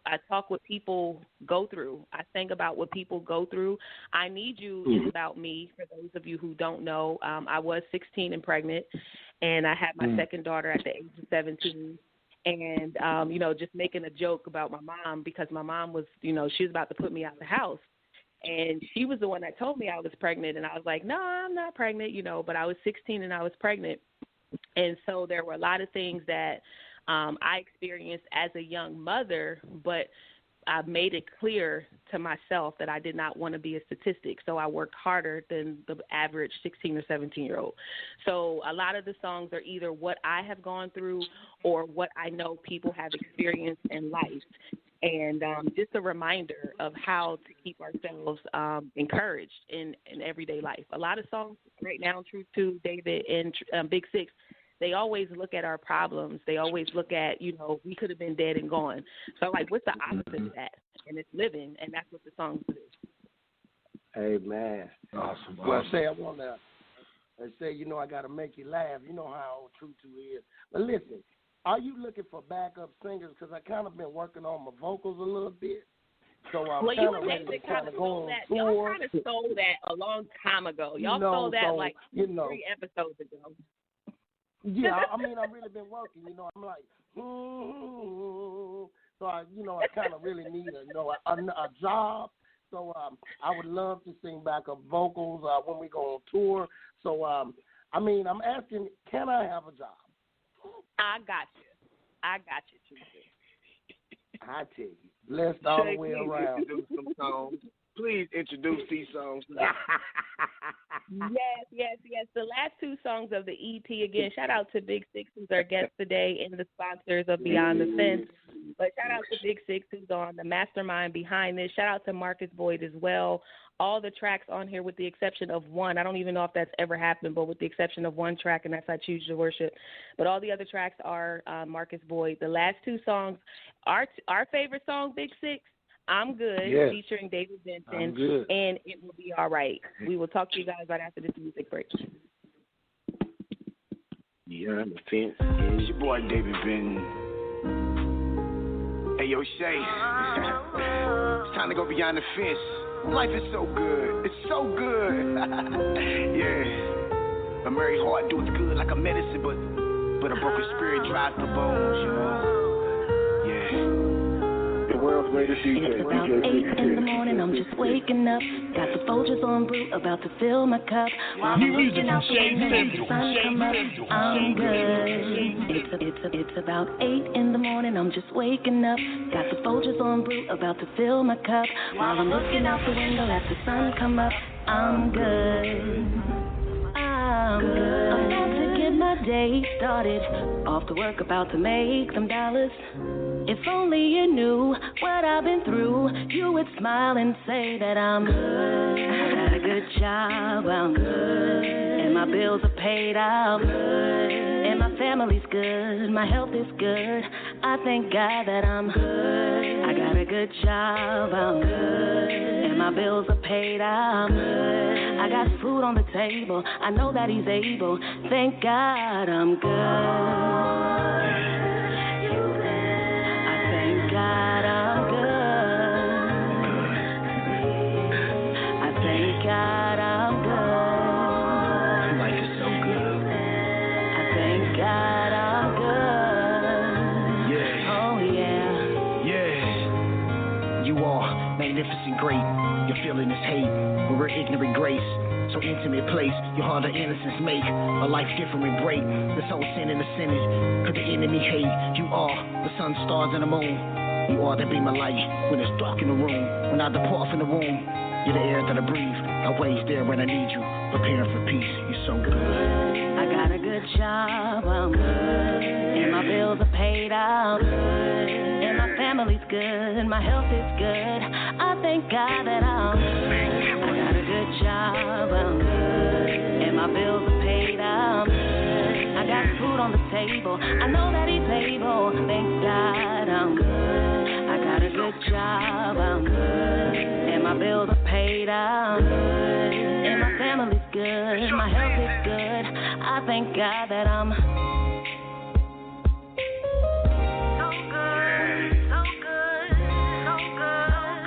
I talk what people go through. I think about what people go through. I Need You is about me. For those of you who don't know, I was 16 and pregnant, and I had my second daughter at the age of 17. And, just making a joke about my mom, because my mom was, she was about to put me out of the house. And she was the one that told me I was pregnant. And I was like, no, I'm not pregnant, but I was 16 and I was pregnant. And so there were a lot of things that I experienced as a young mother, but I made it clear to myself that I did not want to be a statistic. So I worked harder than the average 16 or 17-year-old. So a lot of the songs are either what I have gone through or what I know people have experienced in life. And just a reminder of how to keep ourselves encouraged in everyday life. A lot of songs right now, Truto, David, and Big Six, they always look at our problems. They always look at, we could have been dead and gone. So, what's the opposite of that? And it's living, and that's what the song is. Amen. Awesome. Well, Shay, I want to say, I got to make you laugh. You know how old Truto is. But listen, are you looking for backup singers? Because I kind of been working on my vocals a little bit. So I'm kind of ready to kind of go on tour. Y'all kind of stole that a long time ago. Y'all stole that 3 episodes ago. Yeah, I mean, I've really been working. I'm like, so I kind of really need a job. So I would love to sing backup vocals when we go on tour. So I'm asking, can I have a job? I got you, Truto. I tell you, blessed all the way around. Please introduce these songs. Yes. The last 2 songs of the EP, again, shout out to Big Six, who's our guest today, and the sponsors of Beyondthe. But shout out to Big Six, who's on the mastermind behind this. Shout out to Marcus Boyd as well. All the tracks on here, with the exception of one. I don't even know if that's ever happened, but with the exception of one track, and that's I Choose to Worship. But all the other tracks are Marcus Boyd. The last 2 songs, our favorite song, Big Six, I'm Good, yes, featuring David Benton, I'm Good, and It Will Be All Right. We will talk to you guys right after this music break. Yeah, I'm the fence. It's your boy David Benton. Hey, yo, Shay. It's time to go beyond the fence. Life is so good. It's so good. Yeah. A merry heart doeth good like a medicine, but a broken spirit dries the bones, Yeah. World's greatest DJ. It's about 8 in the morning, I'm just waking up. Got the Folgers on brew, about to fill my cup. While I'm looking out the window, the sun come up. I'm good. It's about 8 in the morning, I'm just waking up. Got the Folgers on brew, about to fill my cup. While I'm looking out the window, let the sun come up. I'm good. I'm about to get my day started. Off to work, about to make some dollars. If only you knew what I've been through, you would smile and say that I'm good. I got a good job, I'm good. And my bills are paid out, good. And my family's good, my health is good. I thank God that I'm good. I got a good job, I'm good. And my bills are paid out, good. I got food on the table, I know that He's able. Thank God I'm good. God, I'm good. I thank God I'm good. Life is so good. I thank God I'm good. Yeah. Oh, yeah. Yeah. You are magnificent, great. Your feeling is hate. When we're ignorant, grace. So intimate place. Your heart of innocence make a life different break. This whole sin in the Senate. Cause the enemy hate. You are the sun, stars, and the moon. You are that be my light when it's dark in the room. When I depart from the womb, you're the air that I breathe. Always there when I need you, preparing for peace. You're so good. I got a good job, I'm good. And my bills are paid out, good. And my family's good, and my health is good. I thank God that I'm good. I got a good job, I'm good. And my bills are paid out, good. I got food on the table, I know that He's able. Thank God I'm good. I got a good job, I'm good. And my bills are paid out, good. And my family's good, my health is good. I thank God that I'm so good, so good, so good,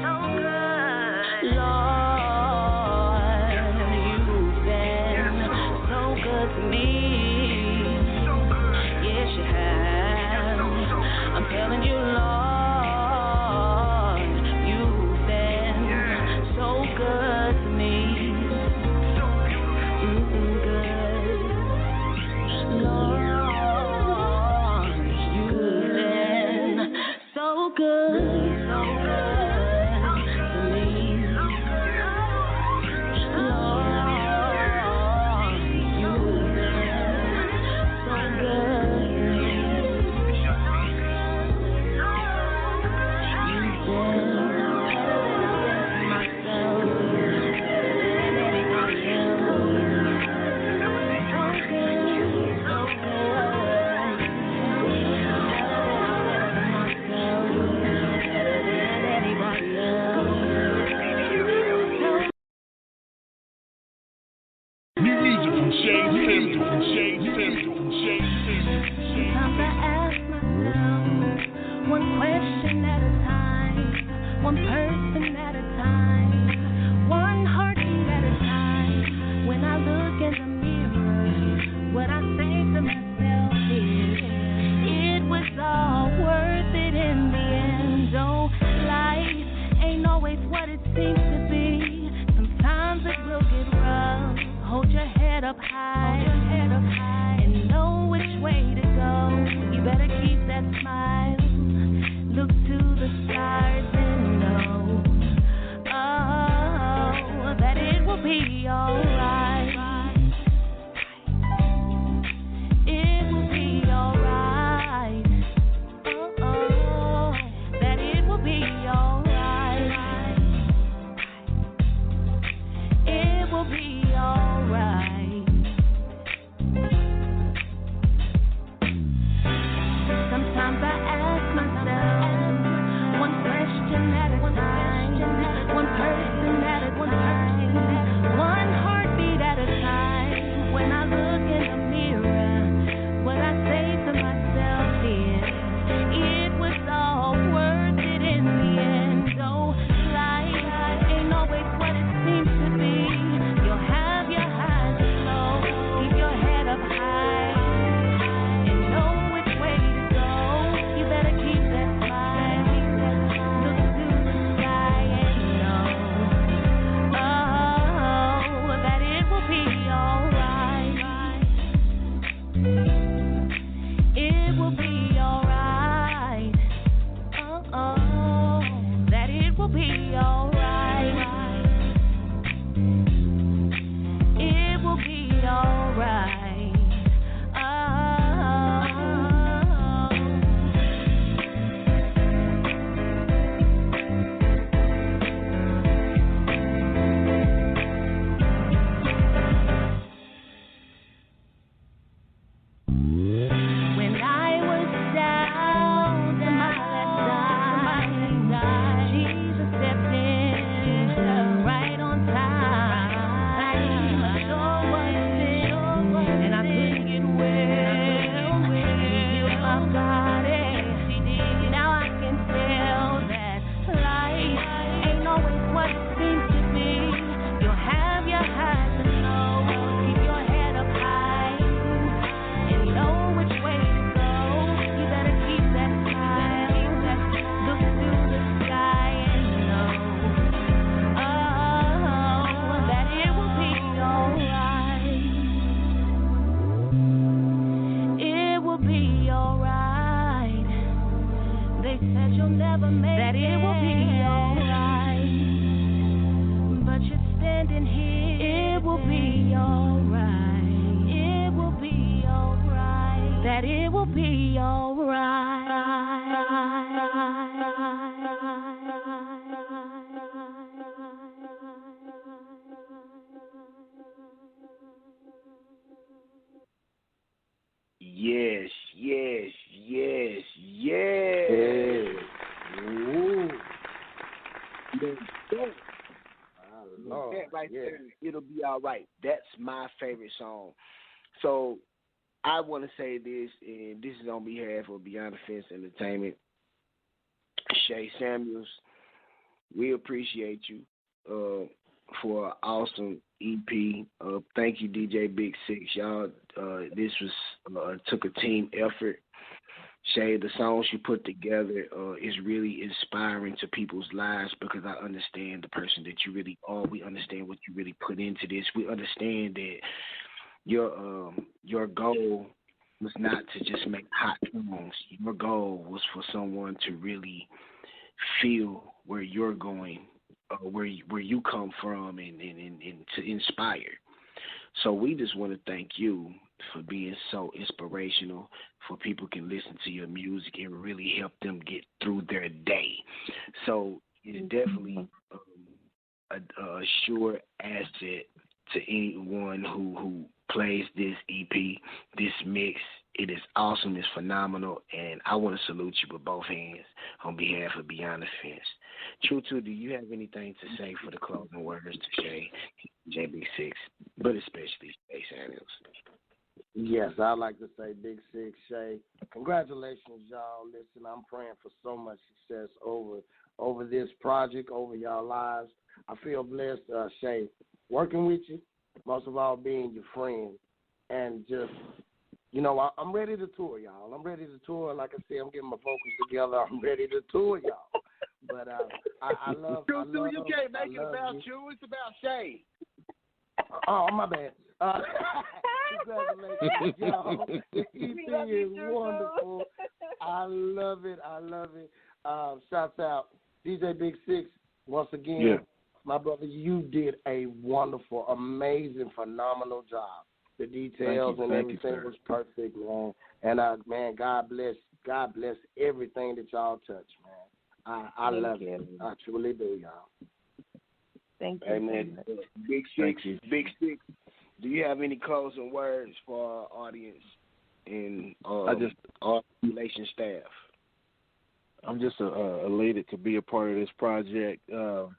so good. Lord, You've been so good to me. Yes, You have. I'm telling you, Lord, You've been so good to me. Good. head up high, and know which way to go. You better keep that smile. Look to the stars and know, oh, that it will be alright. It will be alright. Oh, that it will be alright. It will be alright. Sometimes I ask myself one question at a time, one person at a time, one heartbeat at a time. When I look in the mirror, what I say to myself is, it was all worth it in the end. Oh, life ain't always what it seems to be. You'll have your highs and lows. Keep your head up high and know which way to go. You better keep that smile. Look to the sky and know, oh, that it will be alright. It will be alright. Oh, that it will be alright. It will be alright. Oh. When I was down to my last dime, Jesus stepped in right on time. My soul was sick and I couldn't get well. He healed my body. Now I can tell that life ain't always what it seems to be. You'll have your highs and lows. Keep your head up high and know which way to go. You better keep that smile. Look to the sky and know, oh, that it will be alright. It will be alright. They said you'll never make that it will be alright, but you're standing here. It will be alright. It will be alright. That it will be Yes, yes, yes, yes. Ooh. Lord, That right yeah. there, it'll be all right. That's my favorite song. So I want to say this, and this is on behalf of Beyond the Fence Entertainment. Shay Samuels, we appreciate you for an awesome EP. Thank you, DJ Big Six. Y'all, this was took a team effort. Shay, the songs you put together is really inspiring to people's lives because I understand the person that you really are. We understand what you really put into this. We understand that your goal was not to just make hot songs. Your goal was for someone to really feel where you're going, where you come from, and to inspire. So we just want to thank you for being so inspirational, for people can listen to your music and really help them get through their day. So it's definitely a sure asset to anyone who plays this EP, this mix. It is awesome, it's phenomenal, and I want to salute you with both hands on behalf of Beyond the Fence. Truto, do you have anything to say for the closing words to Shay, JB6, but especially Shay Samuels? Yes, I'd like to say Big Six, Shay, congratulations, y'all. Listen, I'm praying for so much success over this project, over y'all lives. I feel blessed, Shay, working with you, most of all being your friend, and just, you know, I'm ready to tour, y'all. I'm ready to tour. Like I said, I'm getting my vocals together. I'm ready to tour, y'all. But I love You can't make it about you. It's about Shay. Oh, my bad. Y'all, the EP is wonderful. I love it. Shouts out DJ Big Six once again. Yeah. My brother, you did a wonderful, amazing, phenomenal job. The details and everything was perfect, man. And man, God bless everything that y'all touch, man. I love it. I truly do, y'all. Thank you. Hey, man, Big Six. Do you have any closing words for our audience and our relation staff? I'm just elated to be a part of this project. The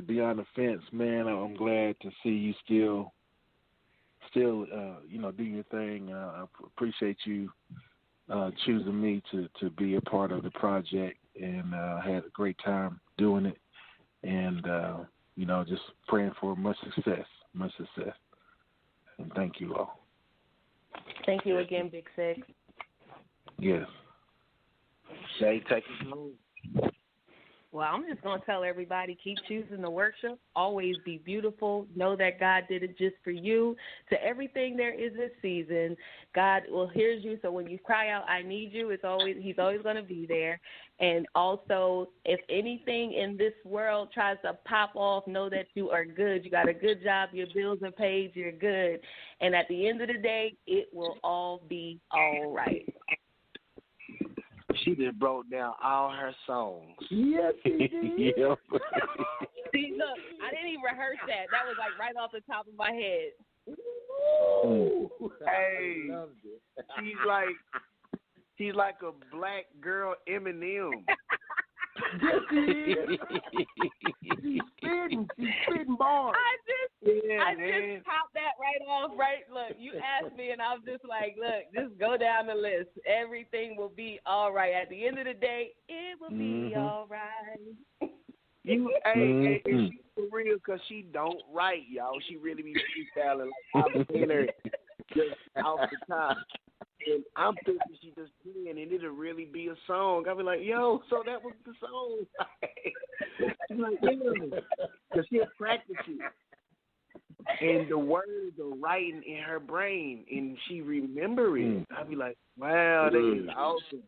Beyond the Fence, man. I'm glad to see you still, do your thing. I appreciate you choosing me to be a part of the project, and had a great time doing it. And just praying for much success. And thank you all. Thank you again, Big Six. Yes. Shay, take us home. Well, I'm just going to tell everybody, keep choosing to worship. Always be beautiful. Know that God did it just for you. To everything there is a season. God will hear you. So when you cry out, I need you, He's always going to be there. And also, if anything in this world tries to pop off, know that you are good. You got a good job. Your bills are paid. You're good. And at the end of the day, it will all be all right. She just broke down all her songs. Yes, she did. Yep. See, look, I didn't even rehearse that. That was like right off the top of my head. Ooh, hey, I loved it. she's like a black girl Eminem. Yes, she is. She's spitting bars. I just popped that right off. Right, look, you asked me, and I was just like, look, just go down the list. Everything will be all right. At the end of the day, it will be all right. Hey, she's for real, because she don't write, y'all. She really be freestyling. Like, I've seen her just off the top. And I'm thinking she just playing, and it'll really be a song. I'll be like, yo, so that was the song. She's like, yeah, because she'll practice it. And the words are writing in her brain, and she remember it. I'll be like, wow, that is awesome.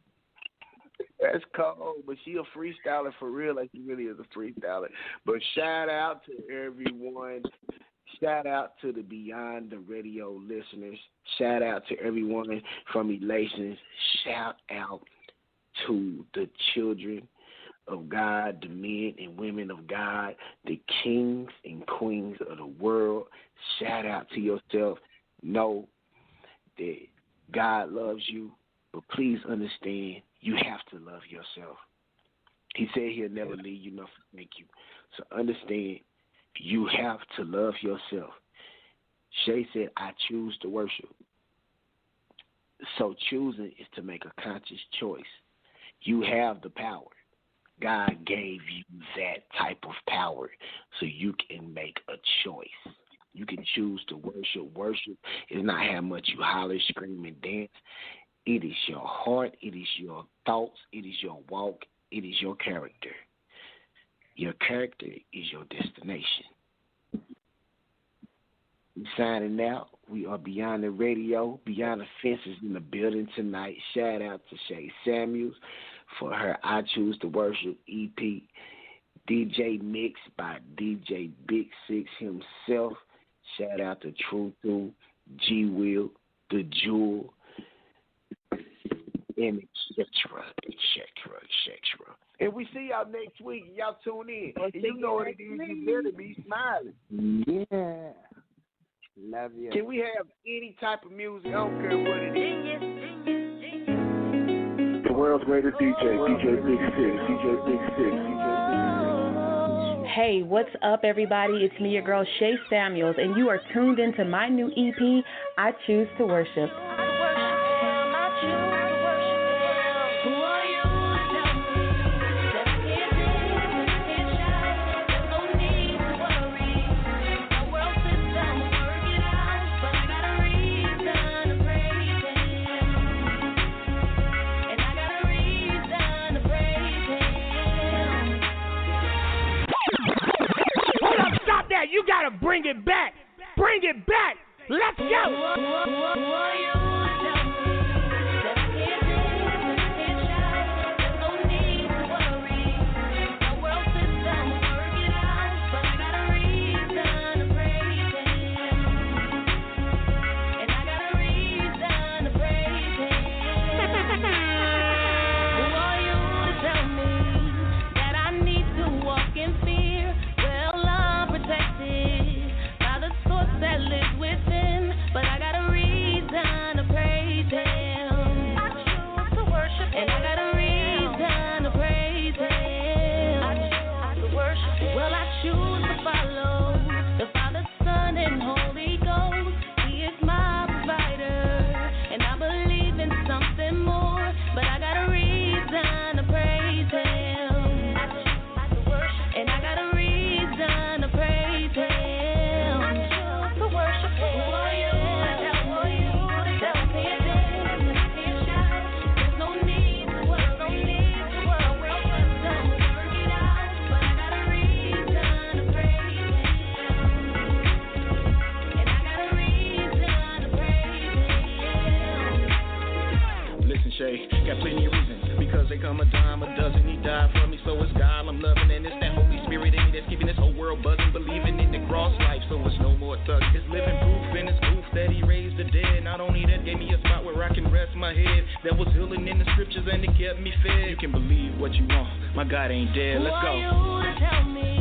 That's cold, but she a freestyler for real, like she really is a freestyler. But shout out to everyone. Shout out to the Beyond the Radio listeners. Shout out to everyone from Elations. Shout out to the children of God, the men and women of God, the kings and queens of the world. Shout out to yourself. Know that God loves you, but please understand you have to love yourself. He said He'll never leave you nor forsake you. So understand, you have to love yourself. Shay said, I choose to worship. So choosing is to make a conscious choice. You have the power. God gave you that type of power so you can make a choice. You can choose to worship. Worship is not how much you holler, scream, and dance. It is your heart. It is your thoughts. It is your walk. It is your character. Your character is your destination. We're signing out. We are Beyond the Radio. Beyond the Fences in the building tonight. Shout out to Shay Samuels for her I Choose to Worship EP. DJ Mix by DJ Big Six himself. Shout out to Truto, G Will, The Jewel, and etc. And we see y'all next week. Y'all tune in. And you know what it is. You better be smiling. Yeah. Love you. Can we have any type of music? I don't care what it is. The world's greatest DJ, DJ Big Six, DJ Big Six, DJ Big Six. Hey, what's up, everybody? It's me, your girl, Shay Samuels, and you are tuned into my new EP, I Choose to Worship. You gotta bring it back. Bring it back. Let's go. Shay, got plenty of reasons, because they come a dime a dozen, he died for me, so it's God I'm loving, and it's that Holy Spirit in me that's keeping this whole world buzzing, believing in the cross life, so it's no more thug, it's living proof, and it's proof that he raised the dead, not only that, gave me a spot where I can rest my head, that was healing in the scriptures, and it kept me fed, you can believe what you want, my God ain't dead, let's go. Who are you to tell me